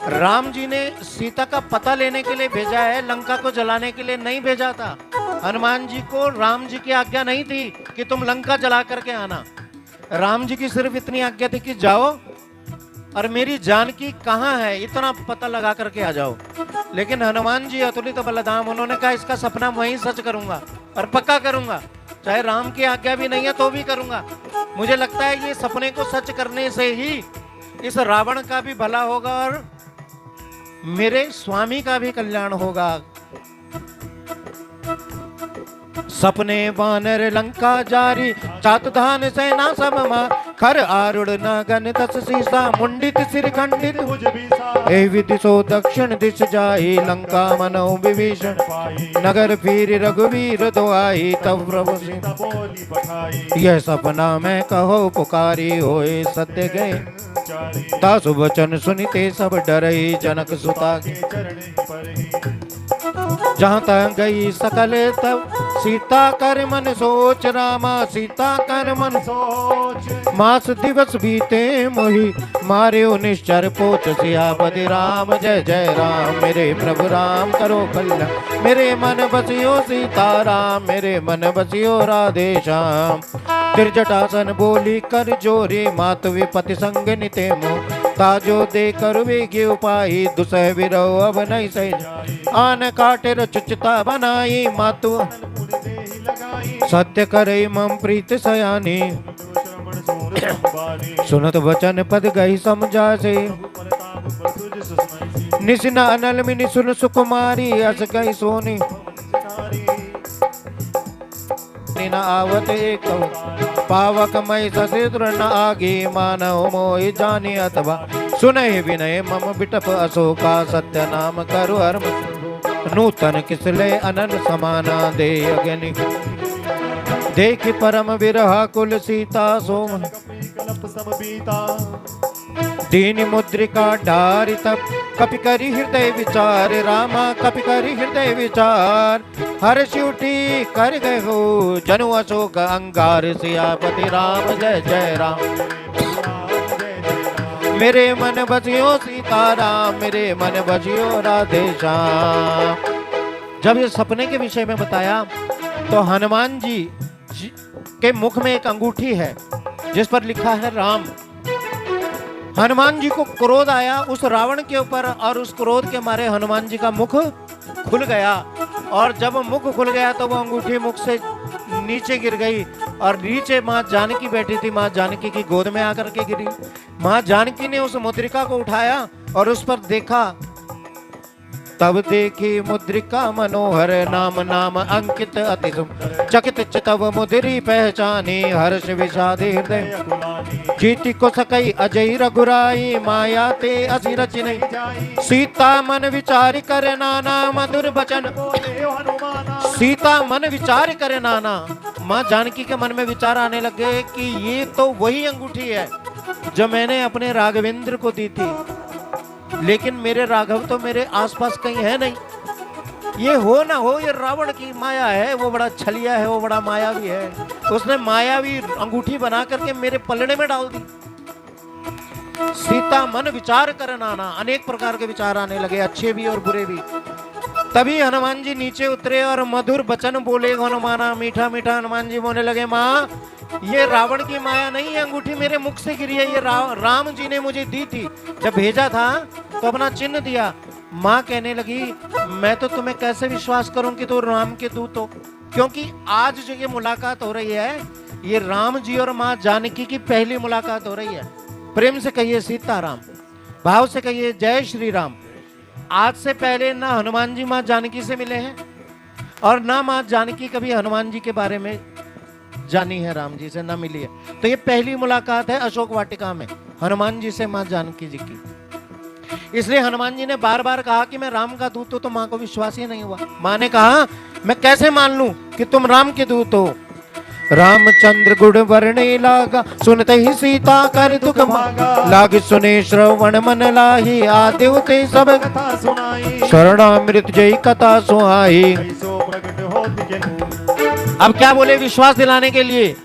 राम जी ने सीता का पता लेने के लिए भेजा है, लंका को जलाने के लिए नहीं भेजा था। हनुमान जी को राम जी की आज्ञा नहीं थी कि तुम लंका जला करके आना। राम जी की सिर्फ इतनी आज्ञा थी कि जाओ और मेरी जानकी कहाँ है इतना पता लगा करके आ जाओ। लेकिन हनुमान जी अतुलित बलधाम, उन्होंने कहा इसका सपना वहीं सच करूंगा और पक्का करूंगा, चाहे राम की आज्ञा भी नहीं है तो भी करूंगा। मुझे लगता है ये सपने को सच करने से ही इस रावण का भी भला होगा और मेरे स्वामी का भी कल्याण होगा। सपने वानर लंका जारी, चातुधान सेना सब मां, खर आरुढ़ नागन दस सीसा, मुंडित सिर खंडित भुज बीसा, ए विधि सो दक्षिण दिश जाई, लंका मनो विभीषण नगर फिर रघुवीर दुआई, तब प्रभु सीता बोली पठाई, यह सपना मैं कहो पुकारी, होए सत्य गए दासु वचन सुनिते सब डरई, जनक सुता के चरण परहि, जहाँ तक गई सकल तब सीता कर मन सोच, रामा सीता कर मन सोच, मास दिवस बीते मोहि, मारे निश्चर पोच, सियापति राम जय जय राम, मेरे प्रभु राम करो कल्याण, मेरे मन बसियो सीता राम, मेरे मन बसियो राधे श्याम, गिरजटासन बोली कर जोरी, मातु विपति संग निते मोह, ताजो दे कर वेगी उपाई, दुसह विरह अब नहीं सह, आन काटे रचुचता बनाई, मातु सत्य करे मम प्रीत सयानी, सुनत वचन पद गई समझा से, निसिन अनल मिनि सुन सुकुमारी, अस गई सोनी न आवत एक पावक मई ससिद्र न आगे, मानव मोहि जाने अथवा सुनहि विनय, मम बिटप अशोका, सत्य नाम करु हर्म, नूतन किसले अनन समाना, दे अग्नि देख परम विरह कुल सीता, सोम दीन मुद्रिका डारि, तब कपि करि हृदय विचार, रामा कपि करि हृदय विचार, हर्ष उठी कर गए हो जनु अशोक अंगार, सियापति राम जय जय राम, मेरे मन बसियो सीता राम, मेरे मन बसियो राधे श्याम। जब ये सपने के विषय में बताया तो हनुमान जी के मुख में एक अंगूठी है जिस पर लिखा है राम। हनुमान जी को क्रोध आया उस रावण के ऊपर और उस क्रोध के मारे हनुमान जी का मुख खुल गया, और जब मुख खुल गया तो वो अंगूठी मुख से नीचे गिर गई और नीचे माँ जानकी बैठी थी, माँ जानकी की गोद में आकर के गिरी। माँ जानकी ने उस मुद्रिका को उठाया और उस पर देखा, तब देखी मुद्रिका मनोहर, नाम नाम अंकित अति चकित चितव मुद्री पहचानी, हर्ष विषाद हृदय जीति को सकई अजय रघुराई, माया ते असि रचि सीता मन विचार करे नाना, मधुर बचन सीता मन विचार करे नाना। माँ जानकी के मन में विचार आने लगे कि ये तो वही अंगूठी है जो मैंने अपने राघवेंद्र को दी थी, लेकिन मेरे राघव तो मेरे आसपास कहीं है नहीं, ये हो ना हो ये रावण की माया है, वो बड़ा छलिया है, वो बड़ा मायावी है, उसने मायावी अंगूठी बना करके मेरे पलड़े में डाल दी। सीता मन विचार कर नाना, अनेक प्रकार के विचार आने लगे, अच्छे भी और बुरे भी। तभी हनुमान जी नीचे उतरे और मधुर वचन बोले हनुमाना, मीठा मीठा हनुमान जी बोलने लगे, माँ ये रावण की माया नहीं है, अंगूठी मेरे मुख से गिरी है, ये राम जी ने मुझे दी थी, जब भेजा था तो अपना चिन्ह दिया। माँ कहने लगी, मैं तो तुम्हें कैसे विश्वास करूं कि तुम राम के दूत हो, क्योंकि आज जो ये मुलाकात हो रही है ये राम जी और माँ जानकी की पहली मुलाकात हो रही है। प्रेम से कहिए सीताराम, भाव से कहिए जय श्री राम। आज से पहले ना हनुमान जी माँ जानकी से मिले हैं और ना माँ जानकी कभी हनुमान जी के बारे में जानी है, राम जी से ना मिली है, तो ये पहली मुलाकात है अशोक वाटिका में हनुमान जी से माँ जानकी जी की। इसलिए हनुमान जी ने बार बार कहा कि मैं राम का दूत हूं, तो माँ को विश्वास ही नहीं हुआ। माँ ने कहा मैं कैसे मान लूं कि तुम राम के दूत हो। रामचंद्र गुण वर्णे लागा, सुनते ही सीता कर दुख मांगा, लाग सुने श्रवण मन लाही, आदेव ते सब कथा सुनाई, शरणामृत जय कथा सुहाई। अब क्या बोले विश्वास दिलाने के लिए,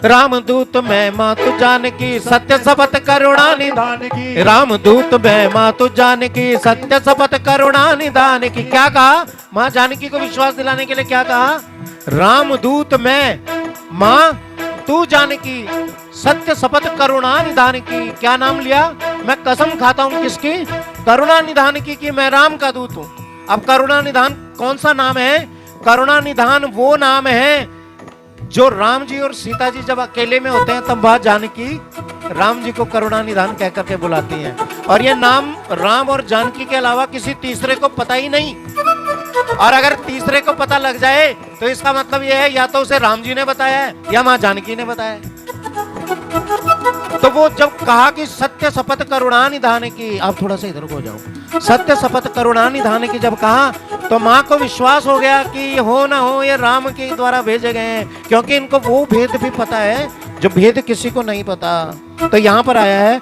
रामदूत मैं मातु जानकी सत्य शपथ करुणा निधान की। रामदूत मैं मातु जानकी सत्य शपथ करुणा निधान की। क्या कहा? माँ जानकी को विश्वास दिलाने के लिए क्या कहा? रामदूत मैं माँ तू जानकी सत्य शपथ करुणा निधान की। क्या नाम लिया? मैं कसम खाता हूं किसकी? करुणा निधान की मैं राम का दूत हूं। अब करुणा निधान कौन सा नाम है? करुणा निधान वो नाम है जो राम जी और सीता जी जब अकेले में होते हैं तब वह जानकी राम जी को करुणा निधान कह करके बुलाती हैं। और ये नाम राम और जानकी के अलावा किसी तीसरे को पता ही नहीं। और अगर तीसरे को पता लग जाए तो इसका मतलब यह है या तो उसे राम जी ने बताया है या मां जानकी ने बताया है। तो वो जब कहा कि सत्य शपथ करुणा निधान की, आप थोड़ा सा इधर को जाओ, सत्य शपथ करुणा निधान की जब कहा तो मां को विश्वास हो गया कि हो ना हो ये राम के द्वारा भेजे गए हैं, क्योंकि इनको वो भेद भी पता है जो भेद किसी को नहीं पता। तो यहां पर आया है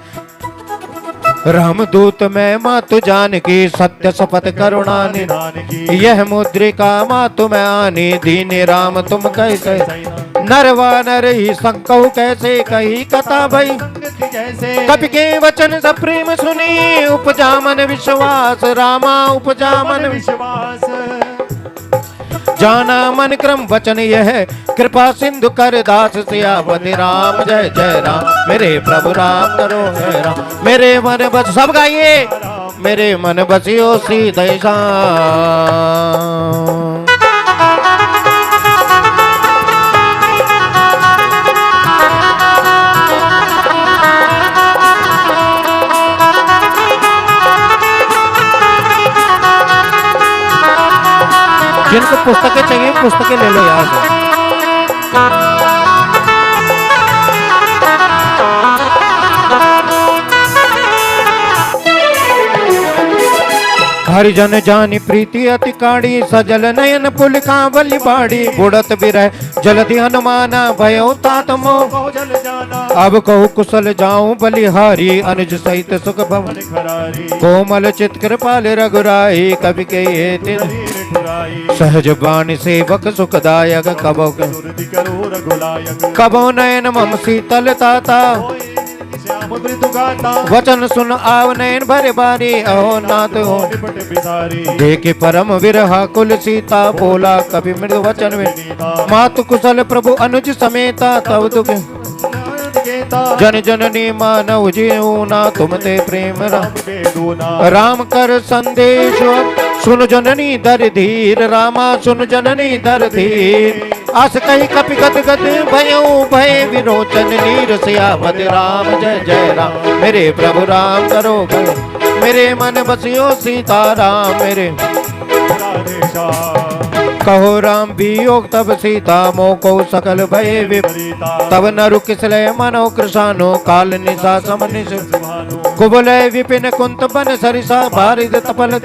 रामदूत मैं मातु जानकी सत्य शपथ करुणा निधान की। यह मुद्रिका मातु मैं आनी दीने राम तुम कैसे नरवा नर ही संकहु कैसे कही कथा भई। कपि के वचन सब प्रेम सुनी उपजा मन विश्वास रामा उपजा मन विश्वास। जाना मन क्रम वचन यह कृपा सिंधु कर दास सियापति राम जय जय राम। मेरे प्रभु राम करो है राम मेरे मन बस। सब गाइए मेरे मन बसियो सीधे श्याम। जिनको पुस्तकें चाहिए पुस्तकें ले लो यार। हरिजन जानी प्रीति अति काड़ी सजल नयन पुलिका बलि बाड़ी। बुढ़त बिरह जलधि हनुमाना भयो तात मोह। अब कहु कुशल जाऊं बलिहारी अनुज सहित सुख भवन। कोमल चित कृपाल रघुराई कवि के सहज बाणी सेवक सुखदायक। कबो नयन मम शीतल ताता वचन सुन आव नयन भरे बारी। अहो नाथ हो देखे परम विरहा कुल सीता बोला कभी मृदु वचन में। मातु कुशल प्रभु अनुज समेता तब दुख जन जननी मानव जीऊना तुम ते प्रेम राम कर संदेश। सुन जननी दर धीर रामा सुन जननी दर धीर। अस कही कपि गद गद भयो भय विरोचन नीर सियापति राम जय जय राम। मेरे प्रभु राम करो मेरे मन बसियो सीता राम मेरे। कहो राम वियोग तब सीता मोको सकल भय विपरीता। तब नरु किसलय मनो कृशानो काल निशा समनिश। कुबलय विपिन कुंत बन सरिसा बारिद तपल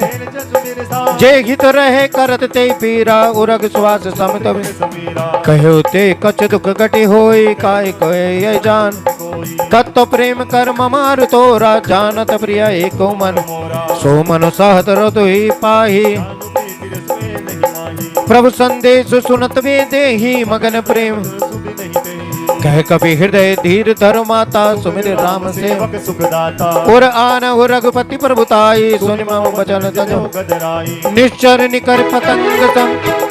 जे हित रहे करत ते पीरा। उरग श्वास समत कहो ते कछ दुख घटी होई काय कोय ये जान। तत्व प्रेम कर ममार तोरा जानत प्रिय एको मन। सो मनु सहत हृदय पाही प्रभु संदेश सुनत वे देही मगन प्रेम। कह कभी हृदय धीर धर माता सुमिर राम सेवक सुखदाता। और आन रघुपति प्रभुताई सुनि मम वचन तजो। निश्चर निकर पतंग सम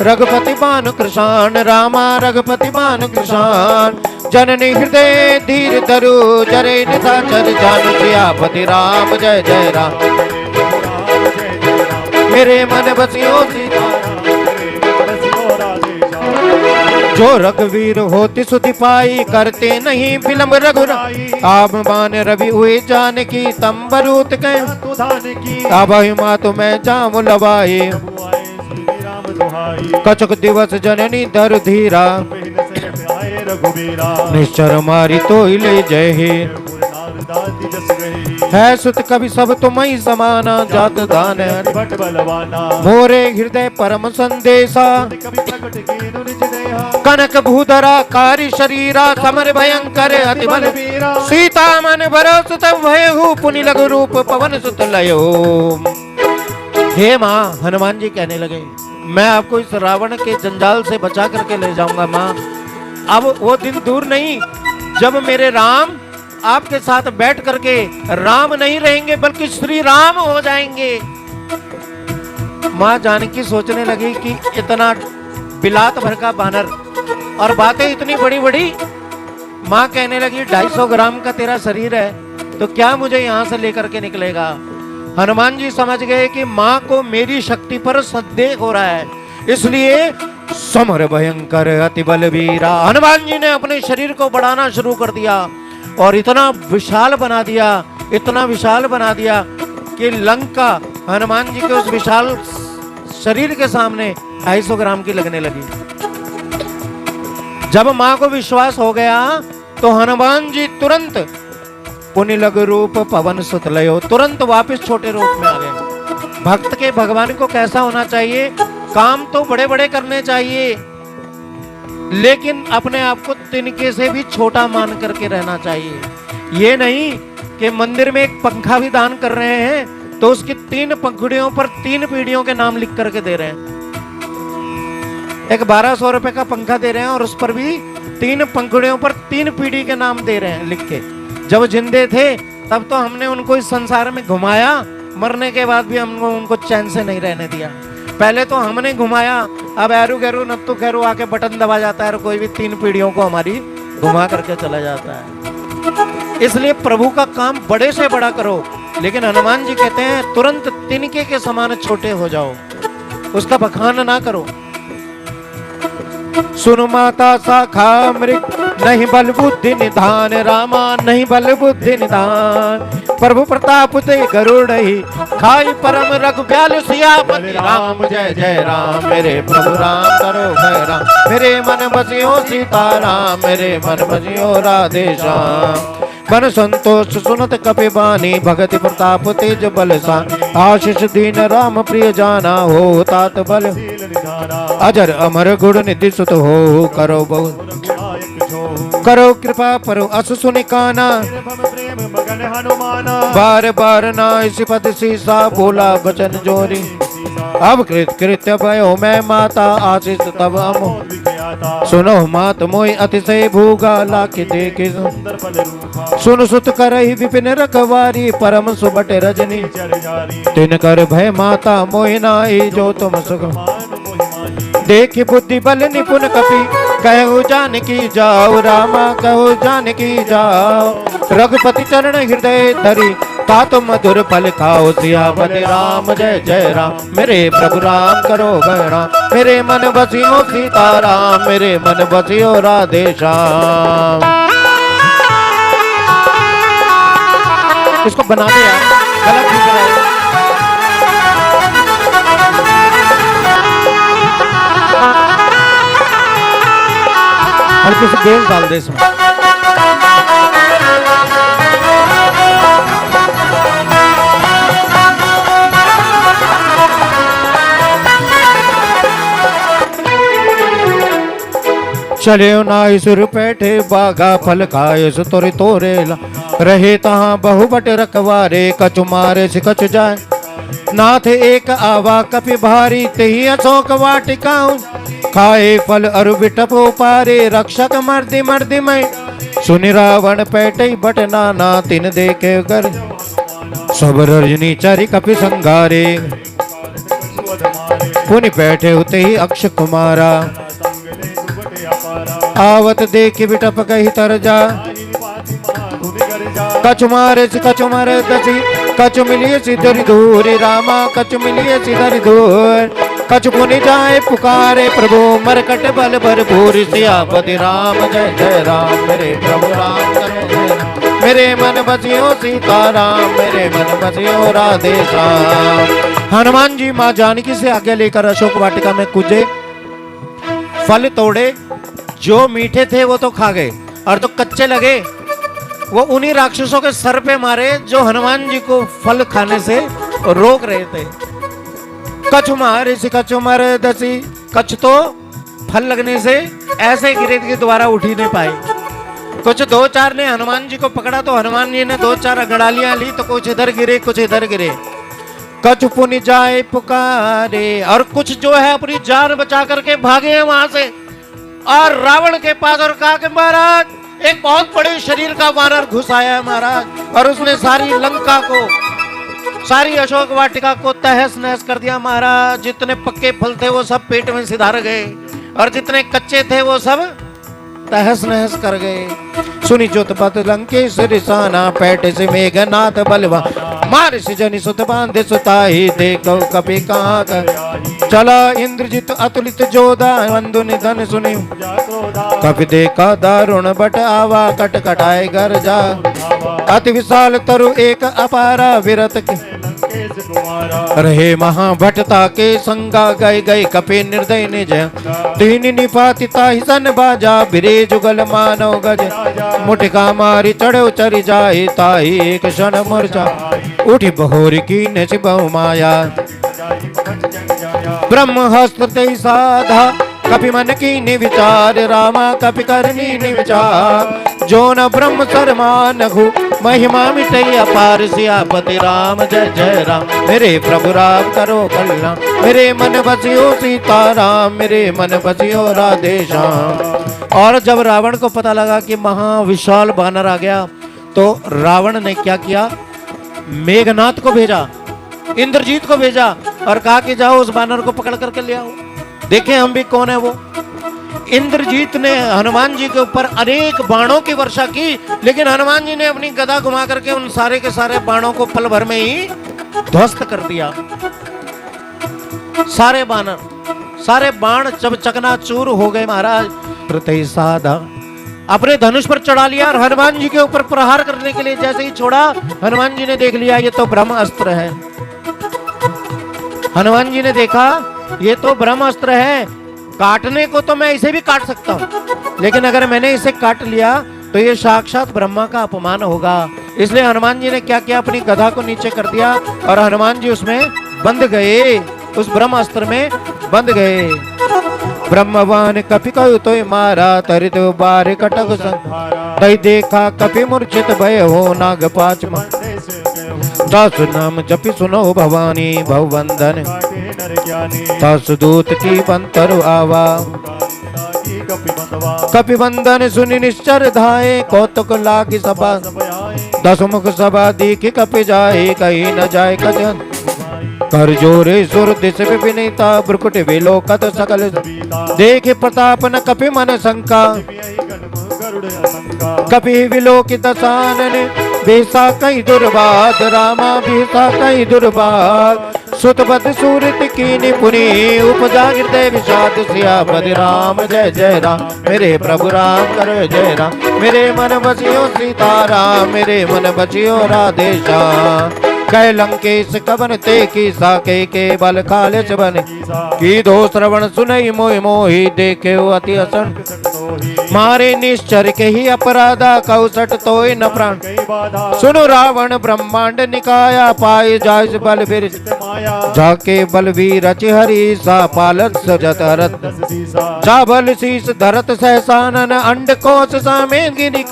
रघुपति बान कृषाण रामा रघुपति बान कृषाण। जननी हृदय धीर धरु जरे निशाचर जान सियापति राम जय जय राम। मेरे मन बसियो सीता जो रघुवीर होती सुधि पाई करते नहीं विलम्ब रघुराई। आप मान रवि हुए जान की तंबरूत के। अब मातु मैं जाम लवाई कचक दिवस जननी दर धीरा। निश्चर मारी तो ले जय है सुत कभी सब तुम ही समाना। जात दान मोरे हृदय परम संदेशा। कनक भूधरा कारी शरीरा समर भयंकर अति बल। सीता मन भरोस तब भयहु पुनि लघु रूप पवन सुत लयो। हे माँ हनुमान जी कहने लगे मैं आपको इस रावण के जंजाल से बचा करके ले जाऊंगा माँ। अब वो दिन दूर नहीं जब मेरे राम आपके साथ बैठ करके राम नहीं रहेंगे बल्कि श्री राम हो जाएंगे। मां जानकी सोचने लगी कि इतना बिलात भर का बानर और बातें इतनी बड़ी बड़ी। मां कहने लगी 250 ग्राम का तेरा शरीर है तो क्या मुझे यहां से लेकर के निकलेगा। हनुमान जी समझ गए कि मां को मेरी शक्ति पर संदेह हो रहा है, इसलिए समर भयंकर अति बलवीरा। हनुमान जी ने अपने शरीर को बढ़ाना शुरू कर दिया और इतना विशाल बना दिया, इतना विशाल बना दिया कि लंका हनुमान जी के उस विशाल शरीर के सामने 250 ग्राम की लगने लगी। जब मां को विश्वास हो गया तो हनुमान जी तुरंत पुनि लग रूप पवन सुत लयो, तुरंत वापस छोटे रूप में आ गए। भक्त के भगवान को कैसा होना चाहिए, काम तो बड़े बड़े करने चाहिए लेकिन अपने आप को तिनके से भी छोटा मान करके रहना चाहिए। ये नहीं कि मंदिर में एक पंखा भी दान कर रहे हैं तो उसकी 3 पंखुड़ियों पर 3 पीढ़ियों के नाम लिख करके दे रहे हैं। एक 1200 रुपए का पंखा दे रहे हैं और उस पर भी 3 पंखुड़ियों पर 3 पीढ़ी के नाम दे रहे हैं लिख के। जब जिंदे थे तब तो हमने उनको इस संसार में घुमाया, मरने के बाद भी हमको उनको चैन से नहीं रहने दिया। पहले तो हमने घुमाया, अब ऐरू गैरू नत्तू खैरू आके बटन दबा जाता है और कोई भी 3 पीढ़ियों को हमारी घुमा करके चला जाता है। इसलिए प्रभु का काम बड़े से बड़ा करो, लेकिन हनुमान जी कहते हैं तुरंत तिनके के समान छोटे हो जाओ, उसका बखान ना करो। सुन माता शाखा मृग नहीं बल बुद्धि निधान, रामा नहीं बल बुद्धि निधान। प्रभु प्रताप ते गरुड़ ही खाई परम रघुब्याल सियापति राम। जय जय राम मेरे प्रभु राम करो भय राम। मेरे मन बसियो सीता राम, मेरे मन बसियो राधे श्याम। मन संतोष सुनत कपि बानी, भगति प्रताप तेज बलसान। आशीष दीन राम प्रिय जाना, हो तात बल अजर अमर गुण निधि सुत हो। करो बहु करो कृपा परो अस सुनि काना, बार बार नाय पद सीसा बोला बचन जोरी। अब कृत्य भयो मैं माता, आशीष तब अमो सुनो मात मोहि अतिशय भूगा। लाके देखे सुन सुत करहि विपिन रखवारी, परम सुबट रजनी तिन कर भय माता मोहि नाई। जो तुम सुख देखि बुद्धि बल निपुण कपि, कहु जानकी जाओ रामा कहु जानकी जाओ। रघुपति चरण हृदय धरी, तात मधुर फल खाओ। सियापति राम जय जय राम, मेरे प्रभु राम करो भय राम। मेरे मन बसियो सीता राम, मेरे मन बसियो राधे श्याम। इसको बना दे यार, गलत नहीं बनाया। हल्के से बेल डाल दे इसमें। चले नाई सुर पैठे बागा, फल खाए सुतोरे तोरे रहे तहाँ बहुबट रखवारे। कछु मारे से कछु जाए, नाथ एक आवा कपि भारी। तेहि अशोक वाटिकाऊं, खाए फल अरु बिटपो पारे। रक्षक मर्दि मर्दि मई, सुनि रावण पैठे बट नाना। तिन देखे कर सब रजनी चरी कपि संगारे। पुनि बैठे होते ही अक्ष कुमारा, आवत देखि बिटप कही तर जा। कछु मारे कछु मारे दसी, कछु मिलिए सिधरि दूर। रामा कछु मिलिए सिधरि दूर। कछु पुनि जाए पुकारे, प्रभु मरकट बल भरपूर। सियापति राम जय जय राम, मेरे प्रभु राम करो जय राम। मेरे मन बसियो सीता राम, मेरे मन बसियो राधे श्याम। हनुमान जी मां जानकी से आज्ञा लेकर अशोक वाटिका में कूदे। फल तोड़े, जो मीठे थे वो तो खा गए और जो कच्चे लगे वो उन्हीं राक्षसों के सर पे मारे जो हनुमान जी को फल खाने से रोक रहे थे। कछु मारे से कछु मारे दसी, कछु तो फल लगने से ऐसे गिरे कि दोबारा उठ ही नहीं पाए। कुछ 2-4 ने हनुमान जी को पकड़ा तो हनुमान जी ने 2-4 अगड़ालियां ली तो कुछ इधर गिरे कुछ इधर गिरे। कछु पुनि जाए पुकारे, और कुछ जो है अपनी जान बचा करके भागे हैं वहां से। और रावण के पास और कहा कि महाराज एक बहुत बड़े शरीर का वानर घुस आया है महाराज, और उसने सारी लंका को, सारी अशोक वाटिका को तहस नहस कर दिया महाराज। जितने पक्के फल थे वो सब पेट में सिधार गए, और जितने कच्चे थे वो सब तहस नहस कर गए। सुनी जोतपत लंकेश रिसाना, पैट से मेघनाथ बलवा, मार से जनि सुत बांधे सुताही, देखो कपि काक चला इंद्रजित अतुलित जोधा, बंधु निधन सुनि कपि देखा दारुण बट आवा, कट कटाए घर जा अति विशाल तरु एक अपारा, विरत रहे महाभटता के संगा, गए गए कपि निर्दय निज, तीन निपातिता ही सन बाजा, बिरे जुगल मानव गज, मुटिका मारी चढ़ो चरि जाए, ताही एक क्षण मूर्छा उठी बहोर की नच बहु माया, ब्रह्म हस्त ते साधा, कपि मन की निविचार, रामा कपि करनी निविचार, जो न ब्रह्म शर्मान घु, महिमा मिटई अपार, सियापति राम जय जय राम, मेरे प्रभु राम करो कल्याण, मेरे मन बसियो सीताराम, मेरे मन बसियो राधे श्याम। और जब रावण को पता लगा कि महाविशाल बानर आ गया, तो रावण ने क्या किया, मेघनाथ को भेजा, इंद्रजीत को भेजा, और कहा कि जाओ उस बानर को पकड़ करके ले आओ, देखें हम भी कौन है वो। इंद्रजीत ने हनुमान जी के ऊपर अनेक बाणों की वर्षा की, लेकिन हनुमान जी ने अपनी गदा घुमा करके उन सारे के सारे बाणों को पल भर में ही ध्वस्त कर दिया। सारे बानर, सारे बाण जब चकनाचूर हो गए महाराज, प्रति साधा अपने धनुष पर चढ़ा लिया, और हनुमान जी के ऊपर प्रहार करने के लिए जैसे ही छोड़ा, हनुमान जी ने देख लिया ये तो ब्रह्म अस्त्र है। हनुमान जी ने देखा ये तो ब्रह्म अस्त्र है, काटने को तो मैं इसे भी काट सकता हूं, लेकिन अगर मैंने इसे काट लिया तो ये साक्षात ब्रह्मा का अपमान होगा। इसलिए हनुमान जी ने क्या किया, अपनी गदा को नीचे कर दिया, और हनुमान जी उसमें बंध गए, उस ब्रह्म अस्त्र में बंध गए। ब्रह्मवान कपि कयु तो मारा, तरित बार कटक तई देखा कपि मूर्छित भय हो, नाग पाच दास नाम जपि सुनो भवानी, भवबंधन दास दूत की बंतर आवा, कपि बंधन सुनि निश्चर धाये, कौतुक लागी सभा, दस मुख सभा दीखि कपि जाए, कहीं न जाए कजन कर जोरे सुर दिश विनीता, ब्रुकुट विलोकत सकल देखे प्रताप न कपि मन शंका, कपि विलोकित सानन बेसा कई दुर्बाद, रामा बेसा कई दुर्बाद, सुतबद सूरत की निपुणी, उपजा हृदय विषाद, सियापति राम जय जय राम, मेरे प्रभु राम करो जय राम, मेरे मन बसियो सीताराम, मेरे मन बसियो राधे श्याम। कह लंकेश कवन ते की साके के बल खालिस बन, की दो श्रवण सुनई मोहि मोहि, देखे अति असन मारे निश्चर के ही अपराधा, कौसट तोय न प्राण, सुनो रावण ब्रह्मांड निकाया, पाए जाय बल फिर जाके बलवीर रच हरि, सा पालत सजत हरत, जा बल शीस धरत सहसानन, अंड कोश सामें गिरिक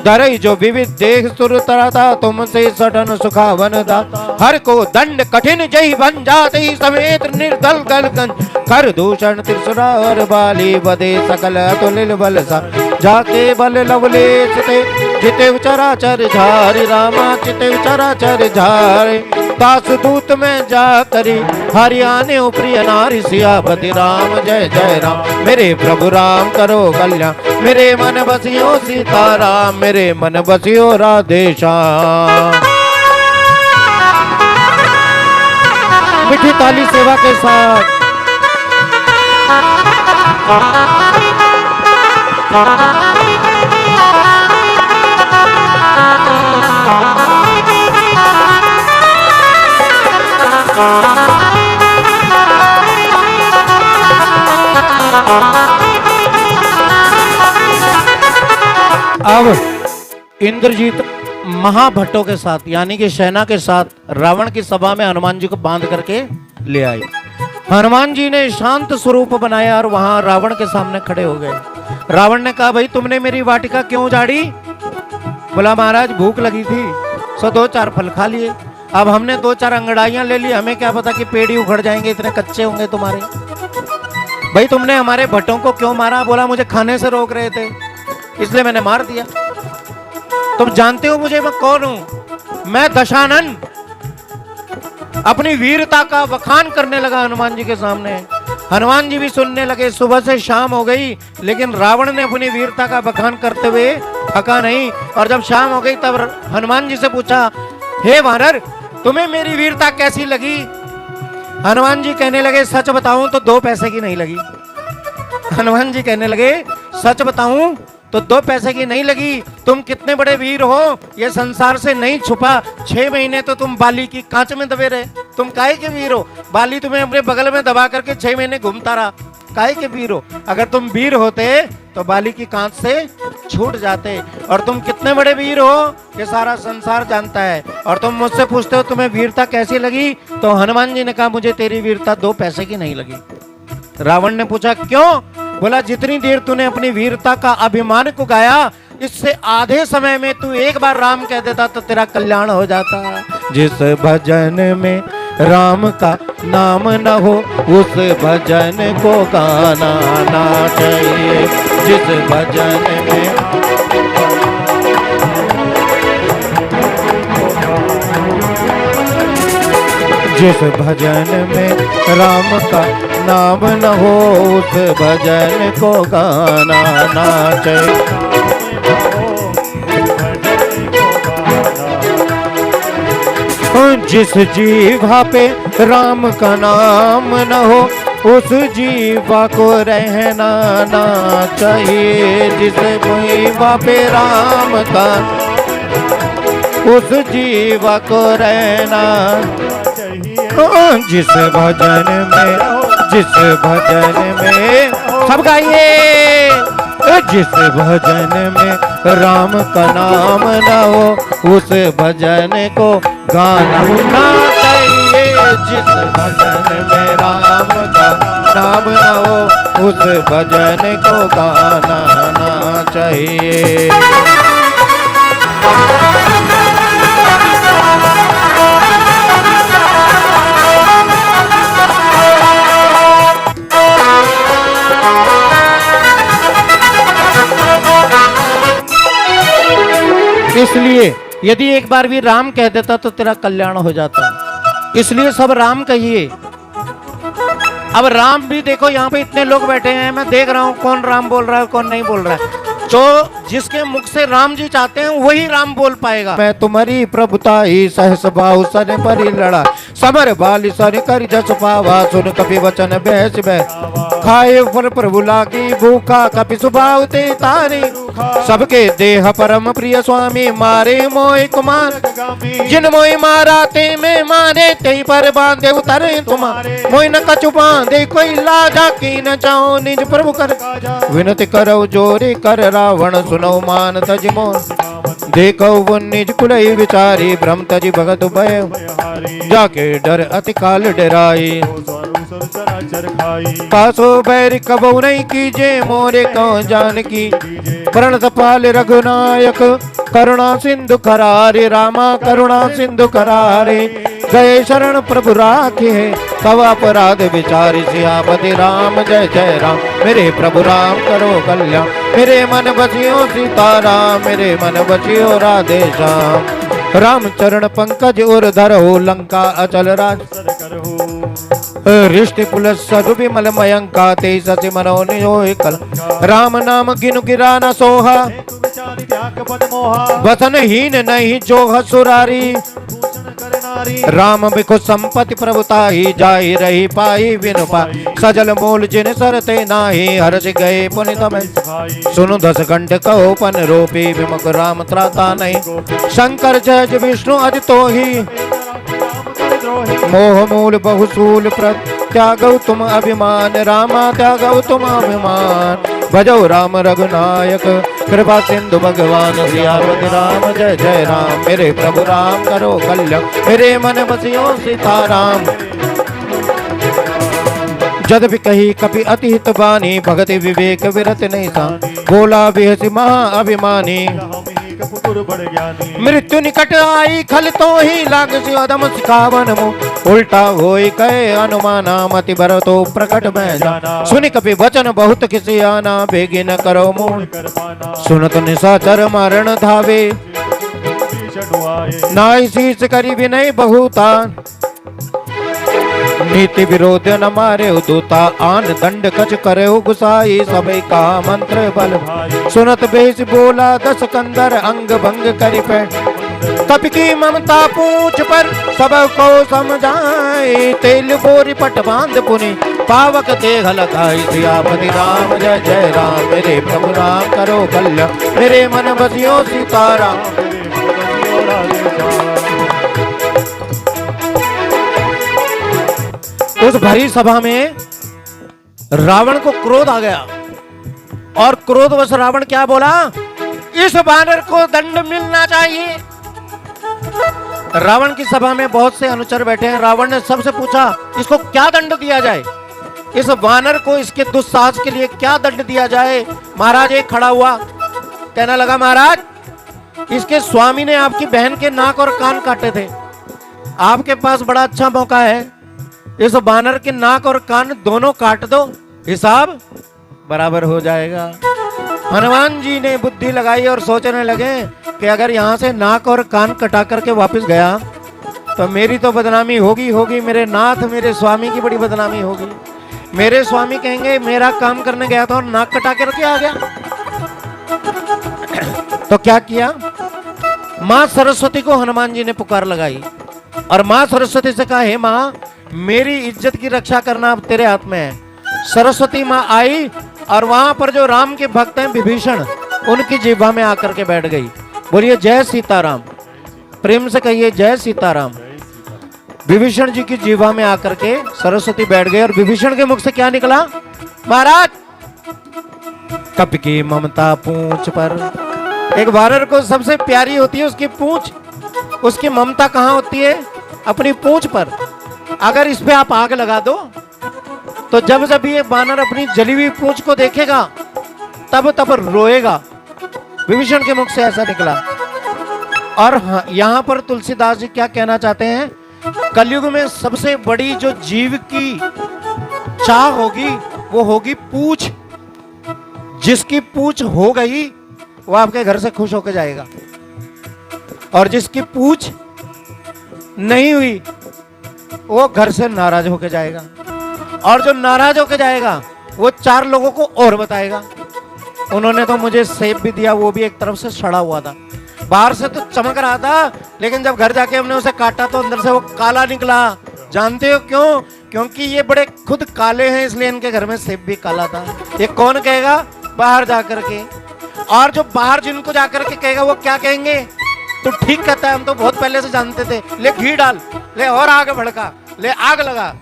धरई, जो विविध देख सुर तरता, तुमसे सटन सुखावन दा, हर को दंड कठिन जय बन जाते, समेत निर्दल गलगंज कर दूषण त्रिसुरा, और बाली बदे सकल अतुलित बल सा, जाके बल लवलेश ते जिते चराचर झारि, रामा चिते चराचर झारि, दास दूत में जा करी, हरियाणे प्रिय नारी, सियापति राम जय जय राम, मेरे प्रभु राम करो कल्याण, मेरे मन बसियो सीताराम, मेरे मन बसियो राधे श्याम। मीठी ताली सेवा के साथ अब इंद्रजीत महाभट्टों के साथ यानी कि सेना के साथ रावण की सभा में हनुमान जी को बांध करके ले आए। हनुमान जी ने शांत स्वरूप बनाया और वहां रावण के सामने खड़े हो गए। रावण ने कहा, भाई तुमने मेरी वाटिका क्यों उजाड़ी? बोला, महाराज भूख लगी थी सो 2-4 फल खा लिए, अब हमने 2-4 अंगड़ाइयां ले ली, हमें क्या पता कि पेड़ ही उखड़ जाएंगे, इतने कच्चे होंगे तुम्हारे। भाई तुमने हमारे भट्टों को क्यों मारा? बोला मुझे खाने से रोक रहे थे इसलिए मैंने मार दिया। तुम जानते हो मुझे मैं कौन हूं? मैं दशानन। अपनी वीरता का बखान करने लगा हनुमान जी के सामने। हनुमान जी भी सुनने लगे। सुबह से शाम हो गई लेकिन रावण ने अपनी वीरता का बखान करते हुए थका नहीं। और जब शाम हो गई तब हनुमान जी से पूछा, हे वानर तुम्हें मेरी वीरता कैसी लगी? हनुमान जी कहने लगे, सच बताऊं तो 2 पैसे की नहीं लगी। हनुमान जी कहने लगे, सच बताऊं तो 2 पैसे की नहीं लगी। तुम कितने बड़े वीर हो ये संसार से नहीं छुपा। 6 महीने तो तुम बाली की कांच में दबे रहे। तुम काहे के वीर हो? बाली तुम्हें अपने बगल में दबा करके 6 महीने घूमता रहा। काहे के वीर हो? अगर तुम वीर होते तो बाली की कांच से छूट जाते। और तुम कितने बड़े वीर हो ये सारा संसार जानता है। और तुम मुझसे पूछते हो तुम्हें वीरता कैसी लगी? तो हनुमान जी ने कहा, मुझे तेरी वीरता 2 पैसे की नहीं लगी। रावण ने पूछा, क्यों? बोला, जितनी देर तूने अपनी वीरता का अभिमान को गाया इससे आधे समय में तू एक बार राम कह देता तो तेरा कल्याण हो जाता। जिस भजन में राम का नाम न हो उस भजन को गाना ना चाहिए। जिस भजन में जिस भजन में राम का नाम न हो उस भजन को गाना ना चाहिए। जिस जीवा पे राम का नाम न हो उस जीवा को रहना ना चाहिए। जिस जीवा पे राम का उस जीवा को रहना चाहिए। जिस भजन में सब गाइए। जिस भजन में राम का नाम न हो उस भजन को गाना ना चाहिए। जिस भजन में राम का नाम न हो उस भजन को गाना ना चाहिए। इसलिए यदि एक बार भी राम कह देता तो तेरा कल्याण हो जाता। इसलिए सब राम कहिए। अब राम भी देखो यहाँ पे इतने लोग बैठे हैं, मैं देख रहा हूँ कौन राम बोल रहा है कौन नहीं बोल रहा है। जो जिसके मुख से राम जी चाहते हैं वही राम बोल पाएगा। मैं तुम्हारी प्रभुता ही सहस बाहु सन परी लड़ा समर बाली सन कर जस पावा सुन कपि वचन बहस बह खाए फल प्रभु लागी भूखा कपि सुभाव ते तारे सबके देह परम प्रिय स्वामी मारे मोहि कुमार जिन मोहि मारा ते में मारे ते पर बांधे उतरे तुम्हारे मोहि न कछु बांधे कोई लाजा की न चाहो निज प्रभु कर विनती करो जोरे कर रावण सुनो मान तज मोर देखो वो निज कुलई विचारी भ्रम तज भगत भय जाके डर अति काल डराई पासो बैर कबो नहीं कीजे मोरे कौन जान की प्रण तपाल रघुनायक करुणा सिंधु करारे रामा करुणा सिंधु करारे गए शरण प्रभु राखे तव अपराध विचारी सियापति राम जय जय राम मेरे प्रभु राम करो कल्याण मेरे मन बसियो सीताराम मेरे मन बसियो राधे श्याम राम चरण पंकज और धरो लंका अचल राज रिष्ट पुलस सदु विमल मयंका ते सति मनो नियोय कल राम नाम गिनु गिरा न सोहा वसन हीन नहीं जो हसुरारी राम बिखु संपत्ति प्रभुताही जाई रही पाई बिनु पाई सजल मूल जिन सरते नाही हर्ष गए पुनित में सुनु 10 घंट कहो पन रोपी विमुख राम त्राता नहीं शंकर जय विष्णु अज तो ही मोह मूल बहुसूल त्यागौ तुम अभिमान रामा त्यागौ तुम अभिमान भजो राम रघुनायक कृपा सिंधु भगवान सियावत राम जय जय राम मेरे प्रभु राम करो कल्याण मेरे मन बसियो सीताराम जद भी कही कपि अति हित बानी भगति विवेक विरत नहीं सा बोला बिहसी महा अभिमानी गुरु बड़ ज्ञानी। मृत्यु निकट आई खल तो ही लाग से अदम सिखावन मुँह उल्टा होई कहे अनुमाना मति बर तो प्रकट में जाना। सुनि कपि वचन बहुत किसी आना बेगी न करो मोड़ कर पाना। सुनत निशाचर मारण धावे भीषण आए। नाई शीस करी विनय बहुता नीति विरोध न मारे दूता आन दंड कच करे गुसाई सबई का मंत्र बल भाई। सुनत बेस बोला दस कंदर अंग भंग करी पे कपि की ममता पूछ पर सब को समझाए तेल बोरी पट बांध पुनि पावक देह लगाई सियापति राम जय जय राम मेरे प्रभु राम करो कल्याण मेरे मन बसियो सीताराम। उस भरी सभा में रावण को क्रोध आ गया और क्रोधवश रावण क्या बोला, इस वानर को दंड मिलना चाहिए। रावण की सभा में बहुत से अनुचर बैठे हैं। रावण ने सबसे पूछा इसको क्या दंड दिया जाए, इस वानर को इसके दुस्साहस के लिए क्या दंड दिया जाए। महाराज एक खड़ा हुआ, कहने लगा महाराज इसके स्वामी ने आपकी बहन के नाक और कान काटे थे, आपके पास बड़ा अच्छा मौका है, इस वानर के नाक और कान दोनों काट दो, हिसाब बराबर हो जाएगा। हनुमान जी ने बुद्धि लगाई और सोचने लगे कि अगर यहाँ से नाक और कान कटा करके वापस गया तो मेरी तो बदनामी होगी होगी, मेरे नाथ मेरे स्वामी की बड़ी बदनामी होगी। मेरे स्वामी कहेंगे मेरा काम करने गया था और नाक कटा करके आ गया। तो क्या किया, माँ सरस्वती को हनुमान जी ने पुकार लगाई और माँ सरस्वती से कहा हे माँ मेरी इज्जत की रक्षा करना अब तेरे हाथ में है। सरस्वती माँ आई और वहां पर जो राम के भक्त हैं विभीषण उनकी जीभा में आकर के बैठ गई। बोलिए जय सीताराम, प्रेम से कहिए जय सीताराम। विभीषण जी की जीभा में आकर के सरस्वती बैठ गई और विभीषण के मुख से क्या निकला, महाराज कपि की ममता पूंछ पर। एक वानर को सबसे प्यारी होती है उसकी पूंछ, उसकी ममता कहाँ होती है, अपनी पूंछ पर। अगर इस पे आप आग लगा दो तो जब जब ये वानर अपनी जली हुई पूंछ को देखेगा तब तब रोएगा। विभीषण के मुख से ऐसा निकला। और हाँ, यहाँ पर तुलसीदास जी क्या कहना चाहते हैं, कलयुग में सबसे बड़ी जो जीव की चाह होगी वो होगी पूंछ। जिसकी पूंछ हो गई वो आपके घर से खुश होकर जाएगा और जिसकी पूंछ नहीं हुई वो घर से नाराज होकर जाएगा और जो नाराज होकर जाएगा वो चार लोगों को और बताएगा उन्होंने तो मुझे सेब भी दिया, वो भी एक तरफ से सड़ा हुआ था, बाहर से तो चमक रहा था लेकिन जब घर जाके हमने उसे काटा तो अंदर से वो काला निकला। जानते हो क्यों, क्योंकि ये बड़े खुद काले हैं इसलिए इनके घर में सेब भी काला था। ये कौन कहेगा, बाहर जाकर के। और जो बाहर जिनको जाकर के कहेगा वो क्या कहेंगे, तो ठीक कहता है हम तो बहुत पहले से जानते थे, ले घी डाल, ले और आग भड़का, ले आग लगा।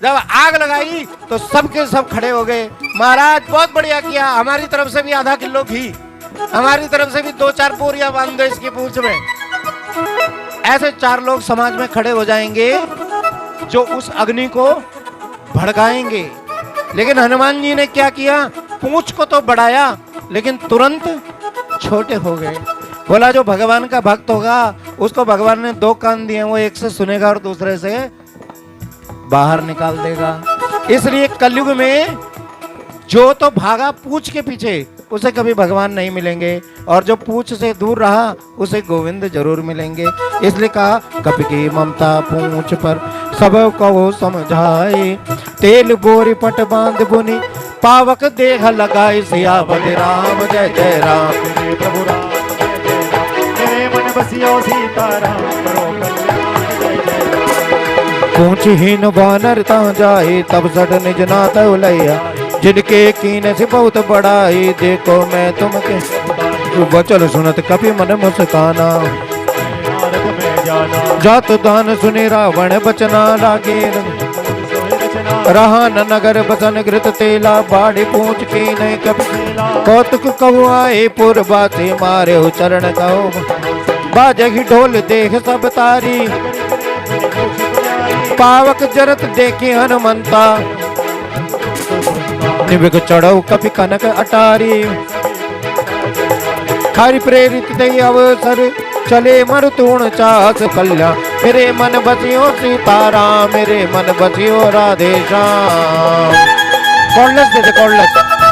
जब आग लगाई तो सबके सब खड़े हो गए, महाराज बहुत बढ़िया किया, हमारी तरफ से भी आधा किलो घी, हमारी तरफ से भी 2-4 बोरियां बांध दो इसकी पूंछ में। ऐसे 4 लोग समाज में खड़े हो जाएंगे जो उस अग्नि को भड़काएंगे। लेकिन हनुमान जी ने क्या किया, पूंछ को तो बढ़ाया लेकिन तुरंत छोटे हो गए। बोला जो भगवान का भक्त होगा उसको भगवान ने 2 कान दिए, वो एक से सुनेगा और दूसरे से बाहर निकाल देगा। इसलिए कलयुग में जो तो भागा पूंछ के पीछे उसे कभी भगवान नहीं मिलेंगे और जो पूंछ से दूर रहा उसे गोविंद जरूर मिलेंगे। इसलिए कहा कपि की ममता पूंछ पर सब को समझाए, तेल बोरी पट बांध बुनी पावक देह लगाई सियापति राम जय जय राम। मेरे प्रभु राम जय जय राम, मेरे मन बसियो सीताराम करो कल्याण जय जय राम। पूंछहीन वानर ता जाए तब सट निज नाथ उलैया, जिनके कीन से बहुत बड़ाई देखो मैं तुमके वचन सुनत कपि मन मुस्काना। जात दान सुने रावण बचना लागे, रहा न नगर बसन घृत तेला, बाड़ी पूंछ की नहीं कपि कौतुक कहु आए पुरबासी मारे हो चरण कहो, बाजही ढोल देख सब तारी, पावक जरत देखे हनुमंता, निबिक चढ़ऊ कपि कनक अटारी, हरि प्रेरित दई अवसर चले मरुतुण चास कल्याण। मेरे मन बसियो सीताराम, मेरे मन बसियो राधे श्याम। कॉर्डलेस दे दे, कॉर्डलेस।